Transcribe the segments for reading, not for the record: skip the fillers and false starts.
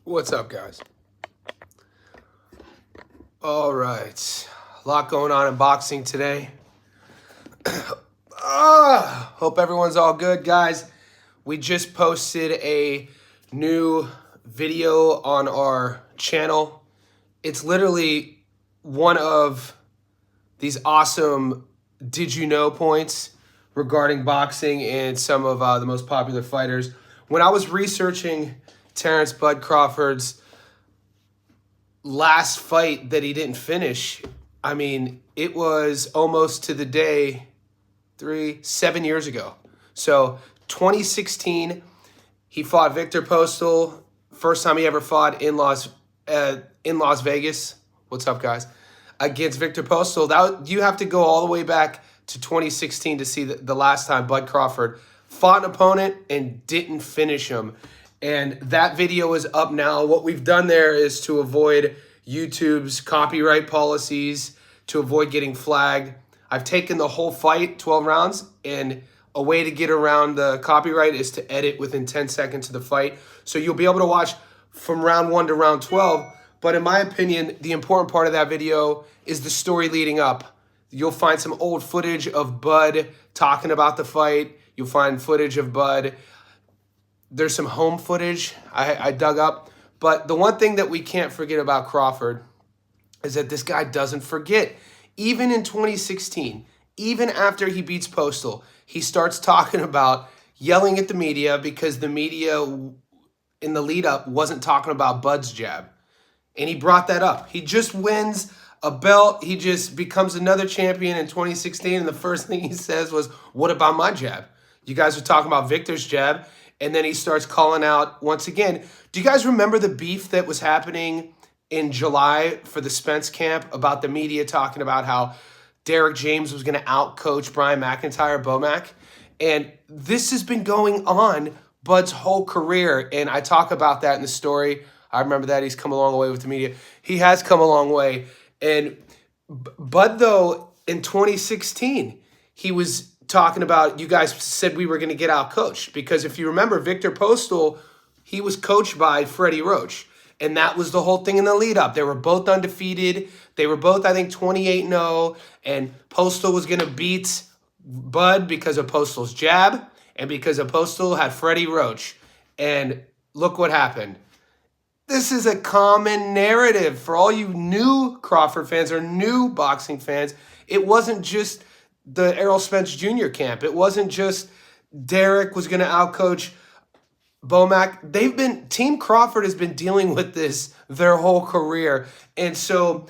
What's up, guys? All right, a lot going on in boxing today. Hope everyone's all good, guys. We just posted a new video on our channel. It's literally one of these awesome did you know points regarding boxing and some of the most popular fighters. When I was researching Terence Bud Crawford's last fight that he didn't finish, I mean, it was almost to the day 7 years ago. So 2016, he fought Victor Postal. First time he ever fought in Las Vegas. What's up, guys? Against Victor Postal. You have to go all the way back to 2016 to see the last time Bud Crawford fought an opponent and didn't finish him. And that video is up now. What we've done there is to avoid YouTube's copyright policies, to avoid getting flagged. I've taken the whole fight, 12 rounds, and a way to get around the copyright is to edit within 10 seconds of the fight. So you'll be able to watch from round 1 to round 12. But in my opinion, the important part of that video is the story leading up. You'll find some old footage of Bud talking about the fight. You'll find footage of Bud. There's some home footage I dug up. But the one thing that we can't forget about Crawford is that this guy doesn't forget. Even in 2016, even after he beats Postal, he starts talking about yelling at the media because the media in the lead up wasn't talking about Bud's jab. And he brought that up. He just wins a belt. He just becomes another champion in 2016. And the first thing he says was, what about my jab? You guys are talking about Victor's jab. And then he starts calling out once again. Do you guys remember the beef that was happening in July for the Spence camp about the media talking about how Derek James was going to outcoach Brian McIntyre, Bomac? And this has been going on Bud's whole career. And I talk about that in the story. I remember that. He's come a long way with the media. He has come a long way. And Bud, though, in 2016, he was talking about, you guys said we were going to get out coached, because if you remember, Victor Postal, he was coached by Freddie Roach, and that was the whole thing in the lead up. They were both undefeated. They were both, I think, 28-0, and Postal was going to beat Bud because of Postal's jab and because of Postal had Freddie Roach. And look what happened. This is a common narrative for all you new Crawford fans or new boxing fans. It wasn't just the Errol Spence Jr. camp. It wasn't just Derek was going to outcoach Bomac. Team Crawford has been dealing with this their whole career. And so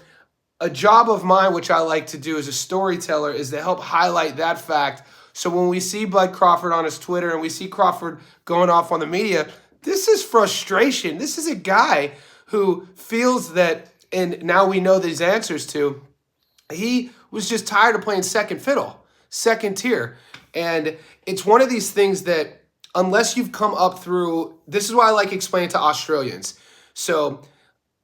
a job of mine, which I like to do as a storyteller, is to help highlight that fact. So when we see Bud Crawford on his Twitter and we see Crawford going off on the media, this is frustration. This is a guy who feels that, and now we know these answers to, he was just tired of playing second fiddle, second tier. And it's one of these things that unless you've come up through, this is why I like explaining to Australians. So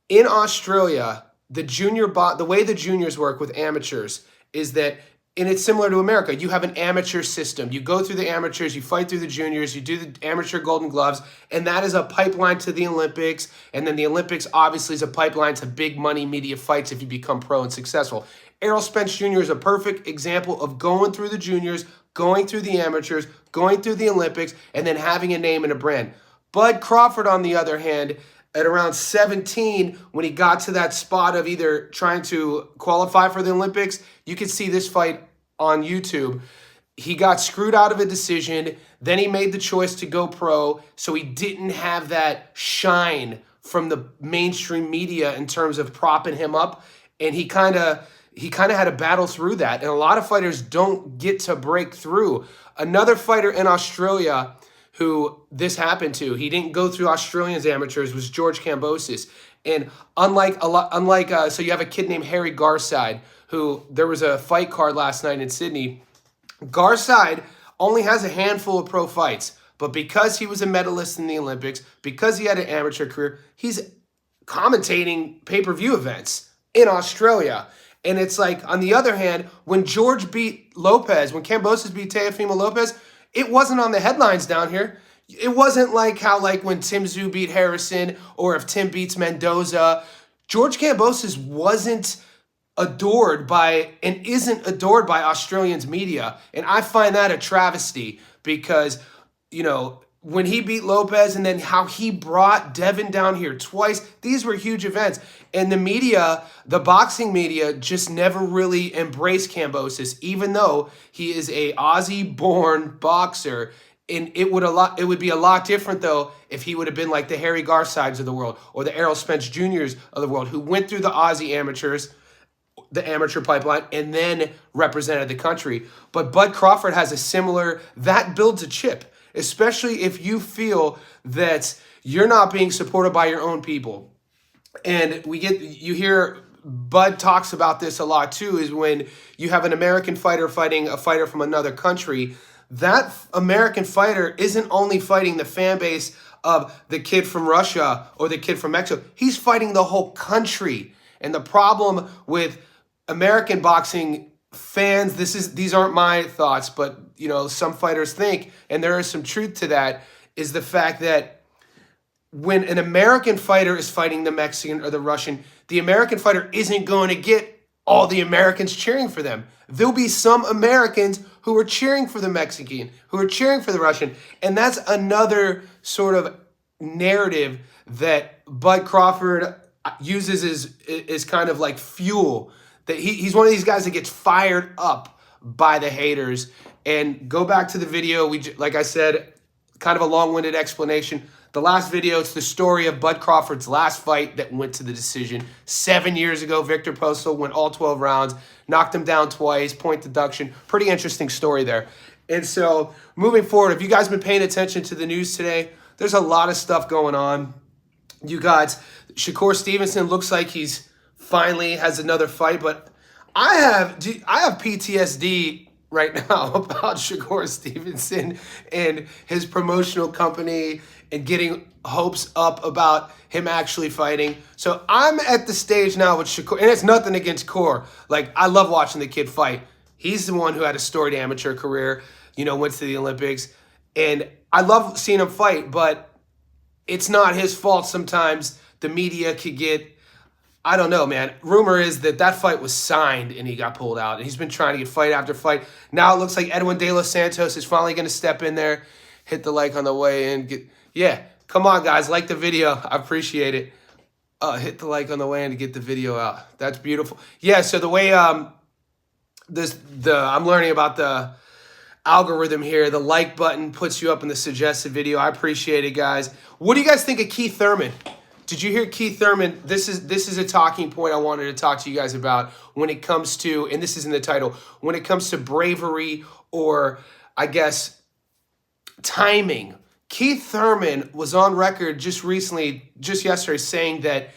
in Australia, the way the juniors work with amateurs is that, and it's similar to America, you have an amateur system. You go through the amateurs, you fight through the juniors, you do the amateur golden gloves, and that is a pipeline to the Olympics. And then the Olympics obviously is a pipeline to big money media fights if you become pro and successful. Errol Spence Jr. is a perfect example of going through the juniors, going through the amateurs, going through the Olympics, and then having a name and a brand. Bud Crawford, on the other hand, at around 17, when he got to that spot of either trying to qualify for the Olympics, you can see this fight on YouTube. He got screwed out of a decision. Then he made the choice to go pro, so he didn't have that shine from the mainstream media in terms of propping him up. And he kind of had to battle through that. And a lot of fighters don't get to break through. Another fighter in Australia who this happened to, he didn't go through Australians amateurs, was George Kambosos. And so you have a kid named Harry Garside, who there was a fight card last night in Sydney. Garside only has a handful of pro fights, but because he was a medalist in the Olympics, because he had an amateur career, he's commentating pay-per-view events in Australia. And it's like, on the other hand, when George beat Lopez, when Kambosos beat Teofimo Lopez, it wasn't on the headlines down here. It wasn't like how, like, when Tim Tszyu beat Harrison or if Tim beats Mendoza. George Kambosos wasn't adored by and isn't adored by Australians media. And I find that a travesty because, when he beat Lopez and then how he brought Devin down here twice, these were huge events. And the media, the boxing media, just never really embraced Kambosos, even though he is a Aussie-born boxer. And it would be a lot different, though, if he would have been like the Harry Garsides of the world or the Errol Spence Jr.'s of the world, who went through the Aussie amateurs, the amateur pipeline, and then represented the country. But Bud Crawford has that builds a chip, especially if you feel that you're not being supported by your own people. And you hear Bud talks about this a lot too, is when you have an American fighter fighting a fighter from another country, that American fighter isn't only fighting the fan base of the kid from Russia or the kid from Mexico, he's fighting the whole country. And the problem with American boxing fans, these aren't my thoughts, but some fighters think, and there is some truth to that, is the fact that when an American fighter is fighting the Mexican or the Russian, the American fighter isn't going to get all the Americans cheering for them. There'll be some Americans who are cheering for the Mexican, who are cheering for the Russian, and that's another sort of narrative that Bud Crawford uses as kind of like fuel. That he's one of these guys that gets fired up by the haters. And go back to the video. Like I said, kind of a long-winded explanation. The last video, it's the story of Bud Crawford's last fight that went to the decision. 7 years ago, Victor Postal went all 12 rounds, knocked him down twice, point deduction. Pretty interesting story there. And so moving forward, if you guys been paying attention to the news today, there's a lot of stuff going on. You got Shakur Stevenson, looks like he's finally has another fight, but I have PTSD right now about Shakur Stevenson and his promotional company and getting hopes up about him actually fighting. So I'm at the stage now with Shakur, and it's nothing against Core. Like, I love watching the kid fight. He's the one who had a storied amateur career, went to the Olympics, and I love seeing him fight, but it's not his fault sometimes. The media could get, I don't know, man. Rumor is that fight was signed and he got pulled out. And he's been trying to get fight after fight. Now it looks like Edwin De Los Santos is finally going to step in there, hit the like on the way in. Come on, guys. Like the video. I appreciate it. Hit the like on the way in to get the video out. That's beautiful. Yeah, so the way I'm learning about the algorithm here, the like button puts you up in the suggested video. I appreciate it, guys. What do you guys think of Keith Thurman? Did you hear Keith Thurman? This is a talking point I wanted to talk to you guys about when it comes to, and this is in the title, when it comes to bravery or, I guess, timing. Keith Thurman was on record just yesterday, saying that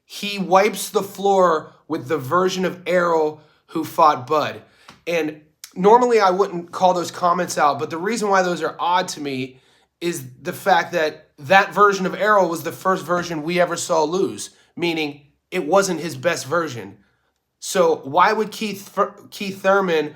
he wipes the floor with the version of Errol who fought Bud. And normally I wouldn't call those comments out, but the reason why those are odd to me is the fact that version of Errol was the first version we ever saw lose, meaning it wasn't his best version. So why would Keith Thurman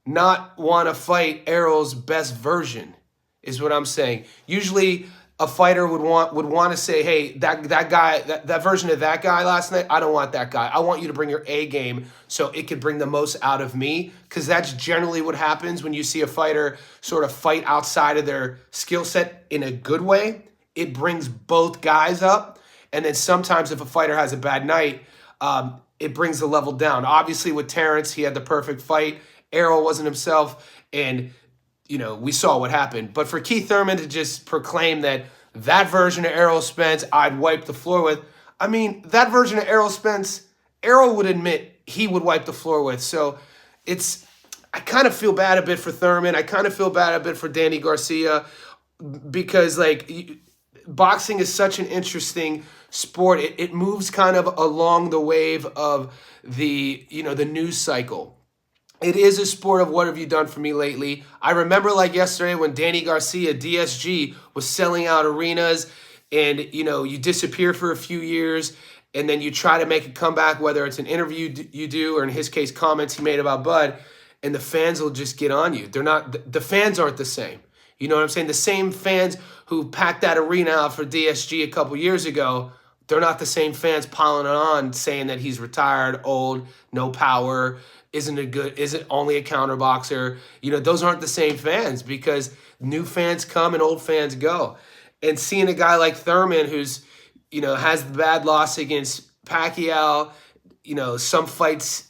not want to fight Errol's best version, is what I'm saying. Usually a fighter would want to say, hey, that guy, that version of that guy last night, I don't want that guy. I want you to bring your A game so it could bring the most out of me, because that's generally what happens when you see a fighter sort of fight outside of their skill set in a good way. It brings both guys up, and then sometimes if a fighter has a bad night, it brings the level down. Obviously with Terence, he had the perfect fight. Errol wasn't himself, and we saw what happened. But for Keith Thurman to just proclaim that version of Errol Spence I'd wipe the floor with, I mean, that version of Errol Spence, Errol would admit he would wipe the floor with. So I kind of feel bad a bit for Thurman. I kind of feel bad a bit for Danny Garcia, because boxing is such an interesting sport. It moves kind of along the wave of the news cycle. It is a sport of what have you done for me lately. I remember yesterday when Danny Garcia, DSG, was selling out arenas, and you disappear for a few years and then you try to make a comeback, whether it's an interview you do or in his case comments he made about Bud, and the fans will just get on you. The fans aren't the same. You know what I'm saying? The same fans who packed that arena out for DSG a couple years ago, they're not the same fans piling it on saying that he's retired, old, no power, isn't only a counter boxer. You know, those aren't the same fans because new fans come and old fans go. And seeing a guy like Thurman who's, you know, has the bad loss against Pacquiao, you know, some fights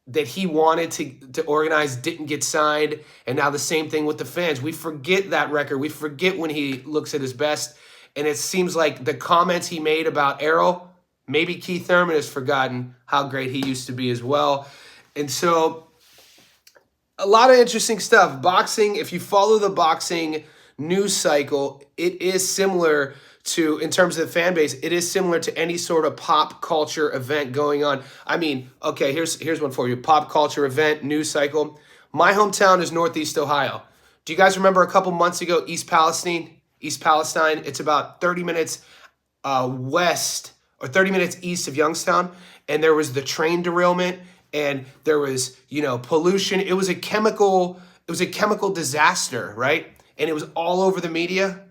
that he wanted to organize didn't get signed, and now the same thing with the fans. We forget that record. We forget when he looks at his best, and it seems like the comments he made about Errol, maybe Keith Thurman has forgotten how great he used to be as well. And so a lot of interesting stuff. Boxing, if you follow the boxing news cycle, it is similar to, in terms of the fan base, it is similar to any sort of pop culture event going on. I mean, okay, here's one for you. Pop culture event, news cycle. My hometown is Northeast Ohio. Do you guys remember a couple months ago, East Palestine? It's about 30 minutes west or 30 minutes east of Youngstown. And there was the train derailment and there was, you know, pollution. It was a chemical disaster, right? And it was all over the media.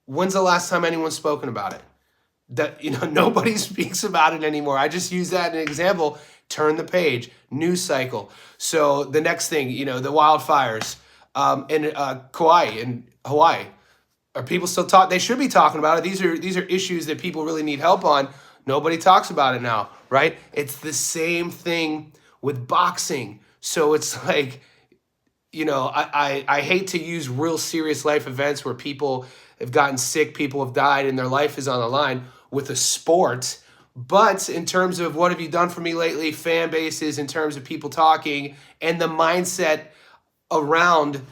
When's the last time anyone's spoken about it? That, you know, nobody speaks about it anymore. I just use that as an example. Turn the page, news cycle. So the next thing, you know, the wildfires in Kauai in Hawaii. Are people still talk? They should be talking about it. These are issues that people really need help on. Nobody talks about it now, right? It's the same thing with boxing. So it's like, you know, I hate to use real serious life events where people have gotten sick, people have died, and their life is on the line with a sport. But in terms of what have you done for me lately, fan bases, in terms of people talking, and the mindset around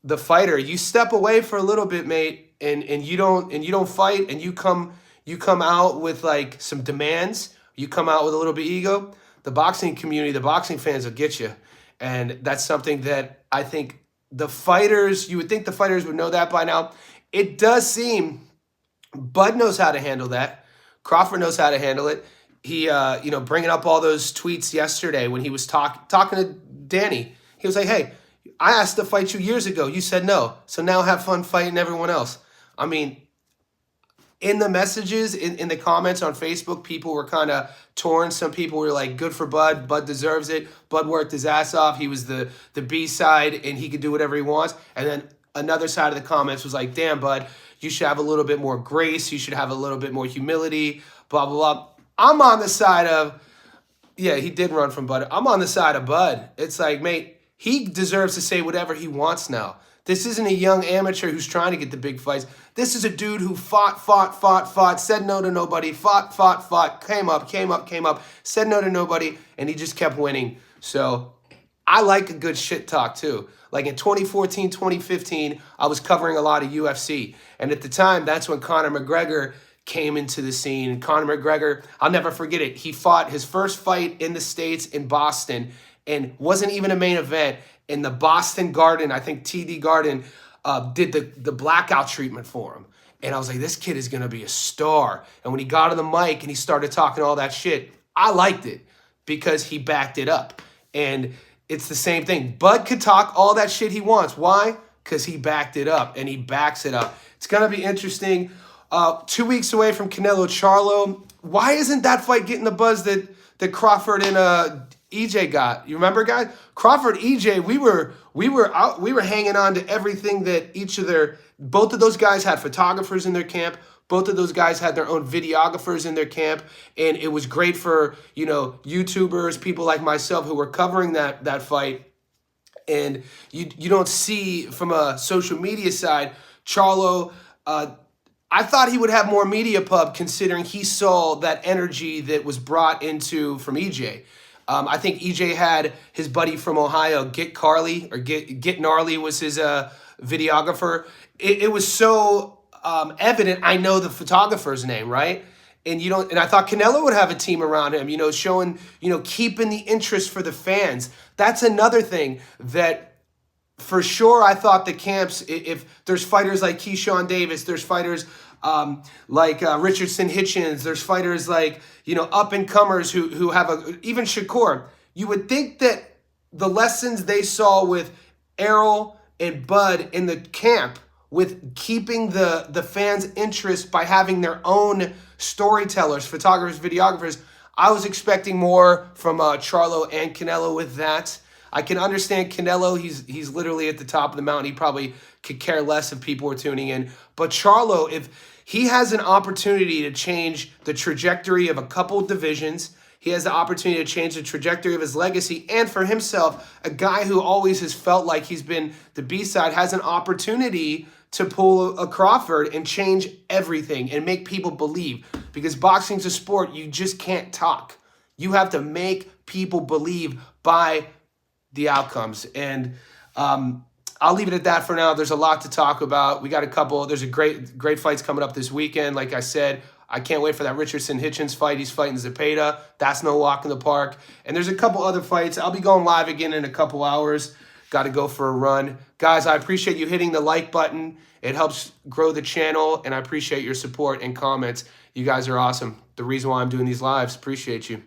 the fighter, you step away for a little bit, mate, and you don't fight, and you come out with like some demands, you come out with a little bit of ego, the boxing community, the boxing fans will get you. And that's something that I think the fighters, you would think the fighters would know that by now. It does seem Bud knows how to handle that. Crawford knows how to handle it. He, you know, bringing up all those tweets yesterday when he was talking to Danny. He was like, hey, I asked to fight you years ago. You said no. So now have fun fighting everyone else. I mean, in the messages, in the comments on Facebook, people were kind of torn. Some people were like, good for Bud. Bud deserves it. Bud worked his ass off. He was the B-side, and he could do whatever he wants. And then another side of the comments was like, damn, Bud, you should have a little bit more grace. You should have a little bit more humility, blah, blah, blah. I'm on the side of, yeah, he did run from Bud. I'm on the side of Bud. It's like, mate, he deserves to say whatever he wants now. This isn't a young amateur who's trying to get the big fights. This is a dude who fought, said no to nobody, fought, came up, said no to nobody, and he just kept winning. So I like a good shit talk too. Like in 2014, 2015, I was covering a lot of UFC. And at the time, that's when Conor McGregor came into the scene. And Conor McGregor, I'll never forget it. He fought his first fight in the States in Boston and wasn't even a main event. In the Boston Garden, I think TD Garden did the blackout treatment for him. And I was like, this kid is going to be a star. And when he got on the mic and he started talking all that shit, I liked it because he backed it up. And it's the same thing. Bud could talk all that shit he wants. Why? Because he backed it up, and he backs it up. It's going to be interesting. 2 weeks away from Canelo Charlo. Why isn't that fight getting the buzz that Crawford and EJ got? You remember, guys? Crawford, EJ, we were hanging on to everything that both of those guys had photographers in their camp. Both of those guys had their own videographers in their camp, and it was great for, you know, YouTubers, people like myself who were covering that fight. And you don't see from a social media side, Charlo, I thought he would have more media pub considering he saw that energy that was brought into from EJ. I think EJ had his buddy from Ohio, Get Carly, or Get Gnarly was his videographer. It was so evident. I know the photographer's name, right? And I thought Canelo would have a team around him, you know, showing, you know, keeping the interest for the fans. That's another thing that for sure I thought the camps, if there's fighters like Keyshawn Davis, there's fighters like Richardson Hitchens, there's fighters like, you know, up-and-comers who have even Shakur. You would think that the lessons they saw with Errol and Bud in the camp with keeping the fans' interest by having their own storytellers, photographers, videographers. I was expecting more from Charlo and Canelo with that. I can understand Canelo. He's literally at the top of the mountain. He probably could care less if people were tuning in. But Charlo, if he has an opportunity to change the trajectory of a couple divisions, he has the opportunity to change the trajectory of his legacy. And for himself, a guy who always has felt like he's been the B-side has an opportunity to pull a Crawford and change everything and make people believe. Because boxing's a sport, you just can't talk. You have to make people believe by the outcomes. And I'll leave it at that for now. There's a lot to talk about. We got a couple. There's a great fights coming up this weekend. Like I said, I can't wait for that Richardson-Hitchens fight. He's fighting Zepeda. That's no walk in the park. And there's a couple other fights. I'll be going live again in a couple hours. Got to go for a run. Guys, I appreciate you hitting the like button. It helps grow the channel, and I appreciate your support and comments. You guys are awesome. The reason why I'm doing these lives. Appreciate you.